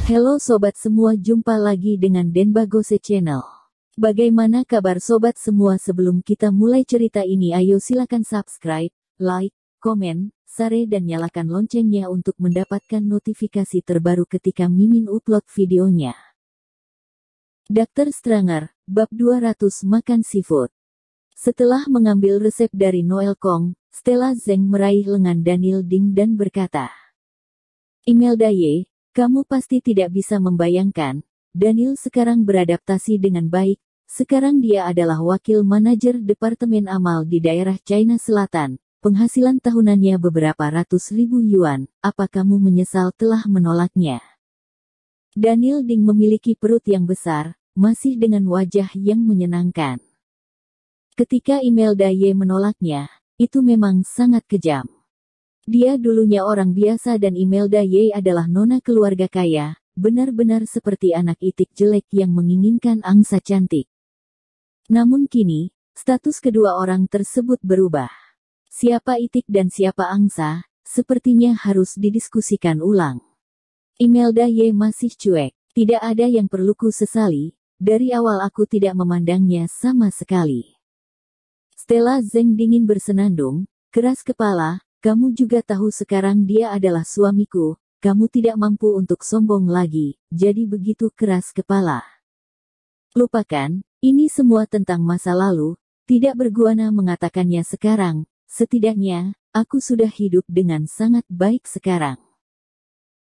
Halo sobat semua, jumpa lagi dengan Denbagose Channel. Bagaimana kabar sobat semua? Sebelum kita mulai cerita ini, ayo silakan subscribe, like, komen, share dan nyalakan loncengnya untuk mendapatkan notifikasi terbaru ketika Mimin upload videonya. Dr. Stranger, Bab 200 Makan Seafood. Setelah mengambil resep dari Noel Kong, Stella Zeng meraih lengan Daniel Ding dan berkata, "Imelda Ye, kamu pasti tidak bisa membayangkan, Daniel sekarang beradaptasi dengan baik. Sekarang dia adalah wakil manajer Departemen Amal di daerah China Selatan. Penghasilan tahunannya beberapa ratus ribu yuan. Apa kamu menyesal telah menolaknya?" Daniel Ding memiliki perut yang besar, masih dengan wajah yang menyenangkan. Ketika Imelda Ye menolaknya, itu memang sangat kejam. Dia dulunya orang biasa dan Imelda Ye adalah nona keluarga kaya, benar-benar seperti anak itik jelek yang menginginkan angsa cantik. Namun kini, status kedua orang tersebut berubah. Siapa itik dan siapa angsa, sepertinya harus didiskusikan ulang. Imelda Ye masih cuek. Tidak ada yang perlu ku sesali, dari awal aku tidak memandangnya sama sekali. Stella Zeng dingin bersenandung, keras kepala. Kamu juga tahu sekarang dia adalah suamiku, kamu tidak mampu untuk sombong lagi, jadi begitu keras kepala. Lupakan, ini semua tentang masa lalu, tidak berguna mengatakannya sekarang, setidaknya, aku sudah hidup dengan sangat baik sekarang.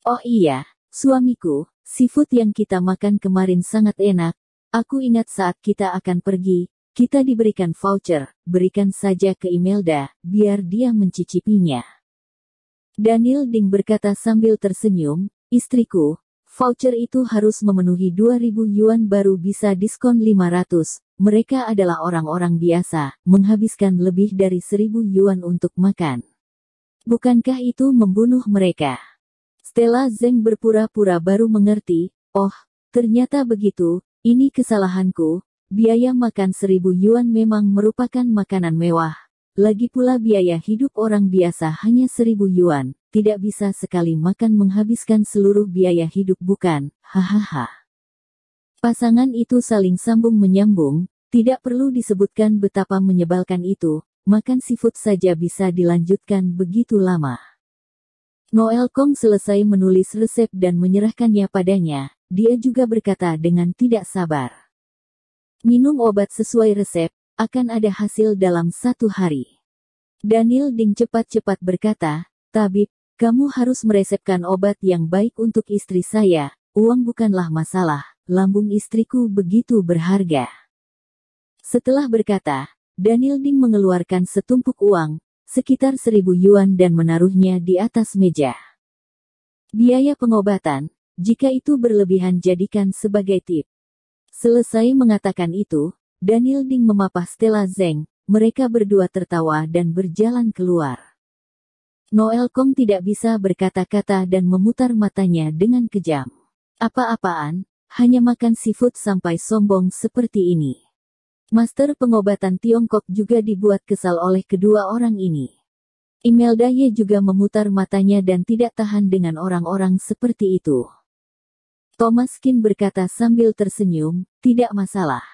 Oh iya, suamiku, seafood yang kita makan kemarin sangat enak, aku ingat saat kita akan pergi. Kita diberikan voucher, berikan saja ke Imelda, biar dia mencicipinya. Daniel Ding berkata sambil tersenyum, istriku, voucher itu harus memenuhi 2.000 yuan baru bisa diskon 500. Mereka adalah orang-orang biasa, menghabiskan lebih dari 1.000 yuan untuk makan. Bukankah itu membunuh mereka? Stella Zeng berpura-pura baru mengerti, oh, ternyata begitu, ini kesalahanku. Biaya makan 1.000 yuan memang merupakan makanan mewah. Lagi pula biaya hidup orang biasa hanya 1.000 yuan. Tidak bisa sekali makan menghabiskan seluruh biaya hidup, bukan? Hahaha. Pasangan itu saling sambung menyambung. Tidak perlu disebutkan betapa menyebalkan itu. Makan seafood saja bisa dilanjutkan begitu lama. Noel Kong selesai menulis resep dan menyerahkannya padanya. Dia juga berkata dengan tidak sabar. Minum obat sesuai resep, akan ada hasil dalam 1 hari. Daniel Ding cepat-cepat berkata, tabib, kamu harus meresepkan obat yang baik untuk istri saya, uang bukanlah masalah, lambung istriku begitu berharga. Setelah berkata, Daniel Ding mengeluarkan setumpuk uang, sekitar 1.000 yuan dan menaruhnya di atas meja. Biaya pengobatan, jika itu berlebihan jadikan sebagai tip. Selesai mengatakan itu, Daniel Ding memapah Stella Zeng, mereka berdua tertawa dan berjalan keluar. Noel Kong tidak bisa berkata-kata dan memutar matanya dengan kejam. Apa-apaan, hanya makan seafood sampai sombong seperti ini. Master pengobatan Tiongkok juga dibuat kesal oleh kedua orang ini. Imelda Ye juga memutar matanya dan tidak tahan dengan orang-orang seperti itu. Thomas Kin berkata sambil tersenyum, tidak masalah.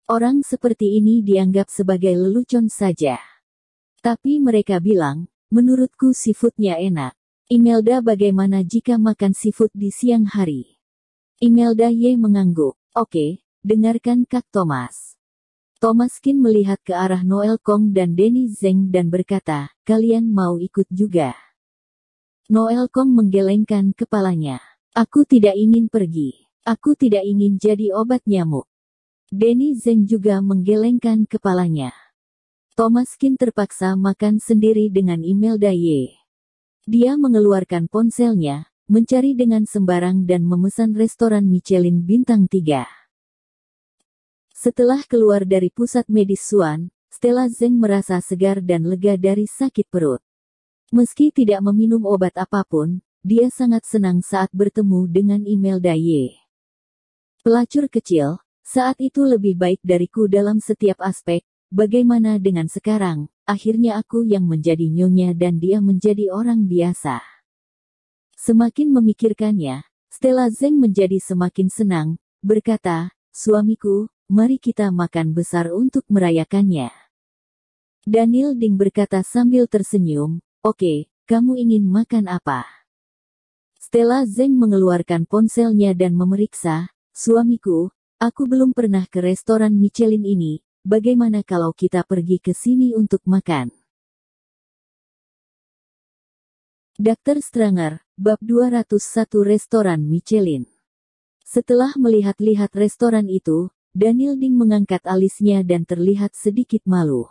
Orang seperti ini dianggap sebagai lelucon saja. Tapi mereka bilang, menurutku seafoodnya enak. Imelda, bagaimana jika makan seafood di siang hari? Imelda Ye mengangguk. Oke, dengarkan Kak Thomas. Thomas Kin melihat ke arah Noel Kong dan Denny Zeng dan berkata, kalian mau ikut juga? Noel Kong menggelengkan kepalanya. Aku tidak ingin pergi. Aku tidak ingin jadi obat nyamuk. Denny Zeng juga menggelengkan kepalanya. Thomas Kin terpaksa makan sendiri dengan Imelda Ye. Dia mengeluarkan ponselnya, mencari dengan sembarang dan memesan restoran Michelin bintang 3. Setelah keluar dari pusat medis Suan, Stella Zeng merasa segar dan lega dari sakit perut. Meski tidak meminum obat apapun, dia sangat senang saat bertemu dengan Imelda Ye. Pelacur kecil, saat itu lebih baik dariku dalam setiap aspek, bagaimana dengan sekarang, akhirnya aku yang menjadi nyonya dan dia menjadi orang biasa. Semakin memikirkannya, Stella Zeng menjadi semakin senang, berkata, "Suamiku, mari kita makan besar untuk merayakannya." Daniel Ding berkata sambil tersenyum, "Oke, kamu ingin makan apa?" Stella Zeng mengeluarkan ponselnya dan memeriksa, "Suamiku, aku belum pernah ke restoran Michelin ini, bagaimana kalau kita pergi ke sini untuk makan?" Dr. Stranger, Bab 201 Restoran Michelin. Setelah melihat-lihat restoran itu, Daniel Ding mengangkat alisnya dan terlihat sedikit malu.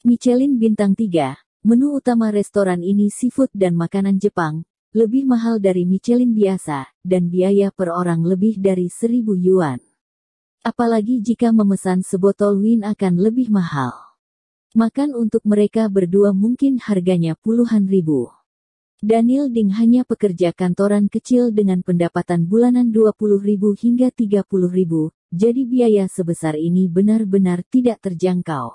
Michelin bintang 3, menu utama restoran ini seafood dan makanan Jepang, lebih mahal dari Michelin biasa, dan biaya per orang lebih dari 1.000 yuan. Apalagi jika memesan sebotol wine akan lebih mahal. Makan untuk mereka berdua mungkin harganya puluhan ribu. Daniel Ding hanya pekerja kantoran kecil dengan pendapatan bulanan 20.000 hingga 30.000, jadi biaya sebesar ini benar-benar tidak terjangkau.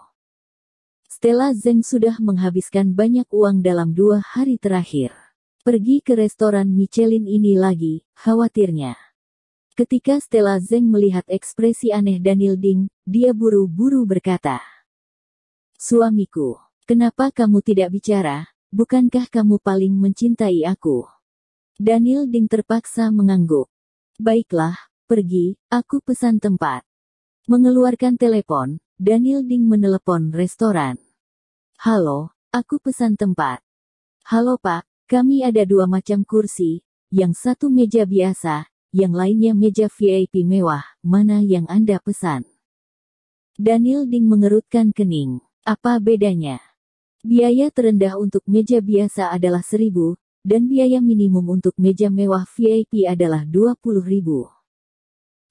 Stella Zeng sudah menghabiskan banyak uang dalam 2 hari terakhir. Pergi ke restoran Michelin ini lagi, khawatirnya. Ketika Stella Zeng melihat ekspresi aneh Daniel Ding, dia buru-buru berkata, "Suamiku, kenapa kamu tidak bicara? Bukankah kamu paling mencintai aku?" Daniel Ding terpaksa mengangguk. "Baiklah, pergi, aku pesan tempat." Mengeluarkan telepon, Daniel Ding menelepon restoran. "Halo, aku pesan tempat." "Halo Pak, kami ada 2 macam kursi, yang satu meja biasa, yang lainnya meja VIP mewah, mana yang Anda pesan?" Daniel Ding mengerutkan kening. "Apa bedanya?" "Biaya terendah untuk meja biasa adalah 1.000, dan biaya minimum untuk meja mewah VIP adalah 20.000.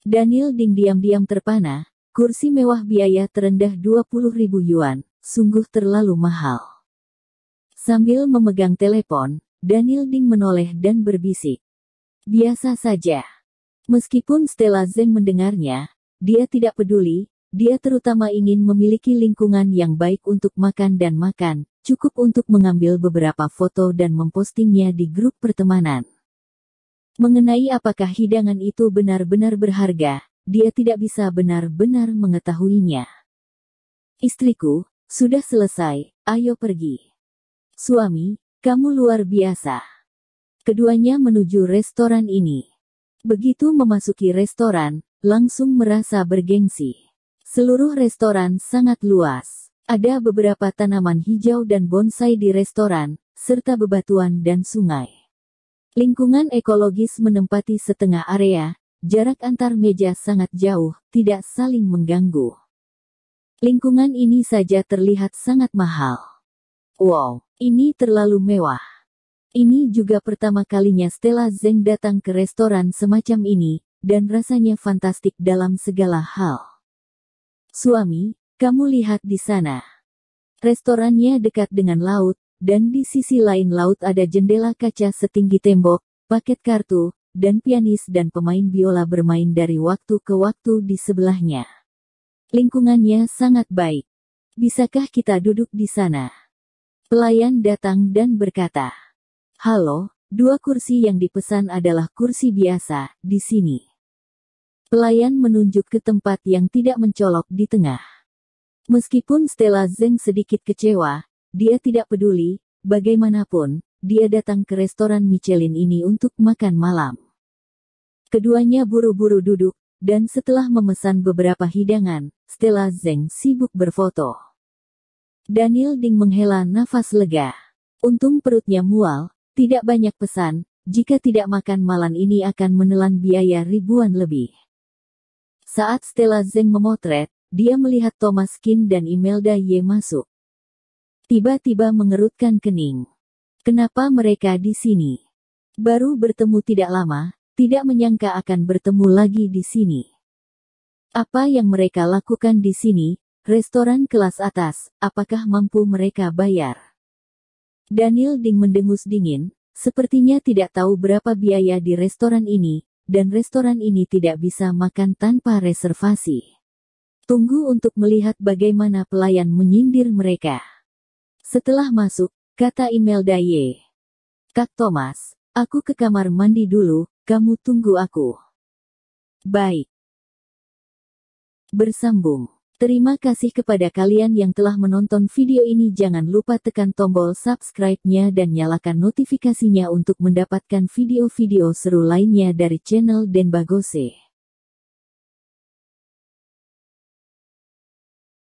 Daniel Ding diam-diam terpana, kursi mewah biaya terendah 20.000 yuan, sungguh terlalu mahal. Sambil memegang telepon, Daniel Ding menoleh dan berbisik, "Biasa saja." Meskipun Stella Zeng mendengarnya, dia tidak peduli. Dia terutama ingin memiliki lingkungan yang baik untuk makan dan makan, cukup untuk mengambil beberapa foto dan mempostingnya di grup pertemanan. Mengenai apakah hidangan itu benar-benar berharga, dia tidak bisa benar-benar mengetahuinya. "Istriku, sudah selesai, ayo pergi." "Suami, kamu luar biasa." Keduanya menuju restoran ini. Begitu memasuki restoran, langsung merasa bergengsi. Seluruh restoran sangat luas. Ada beberapa tanaman hijau dan bonsai di restoran, serta bebatuan dan sungai. Lingkungan ekologis menempati setengah area, jarak antar meja sangat jauh, tidak saling mengganggu. Lingkungan ini saja terlihat sangat mahal. Wow, ini terlalu mewah. Ini juga pertama kalinya Stella Zeng datang ke restoran semacam ini, dan rasanya fantastik dalam segala hal. "Suami, kamu lihat di sana. Restorannya dekat dengan laut, dan di sisi lain laut ada jendela kaca setinggi tembok, paket kartu, dan pianis dan pemain biola bermain dari waktu ke waktu di sebelahnya. Lingkungannya sangat baik. Bisakah kita duduk di sana?" Pelayan datang dan berkata, "Halo, 2 kursi yang dipesan adalah kursi biasa, di sini." Pelayan menunjuk ke tempat yang tidak mencolok di tengah. Meskipun Stella Zeng sedikit kecewa, dia tidak peduli, bagaimanapun, dia datang ke restoran Michelin ini untuk makan malam. Keduanya buru-buru duduk, dan setelah memesan beberapa hidangan, Stella Zeng sibuk berfoto. Daniel Ding menghela nafas lega. Untung perutnya mual, tidak banyak pesan, jika tidak makan malam ini akan menelan biaya ribuan lebih. Saat Stella Zeng memotret, dia melihat Thomas Qin dan Imelda Ye masuk. Tiba-tiba mengerutkan kening. Kenapa mereka di sini? Baru bertemu tidak lama, tidak menyangka akan bertemu lagi di sini. Apa yang mereka lakukan di sini? Restoran kelas atas, apakah mampu mereka bayar? Daniel Ding mendengus dingin, sepertinya tidak tahu berapa biaya di restoran ini, dan restoran ini tidak bisa makan tanpa reservasi. Tunggu untuk melihat bagaimana pelayan menyindir mereka. Setelah masuk, kata Imelda Ye, "Kak Thomas, aku ke kamar mandi dulu, Kamu tunggu aku. Baik. Bersambung. Terima kasih kepada kalian yang telah menonton video ini. Jangan lupa tekan tombol subscribe-nya dan nyalakan notifikasinya untuk mendapatkan video-video seru lainnya dari channel Denbagose.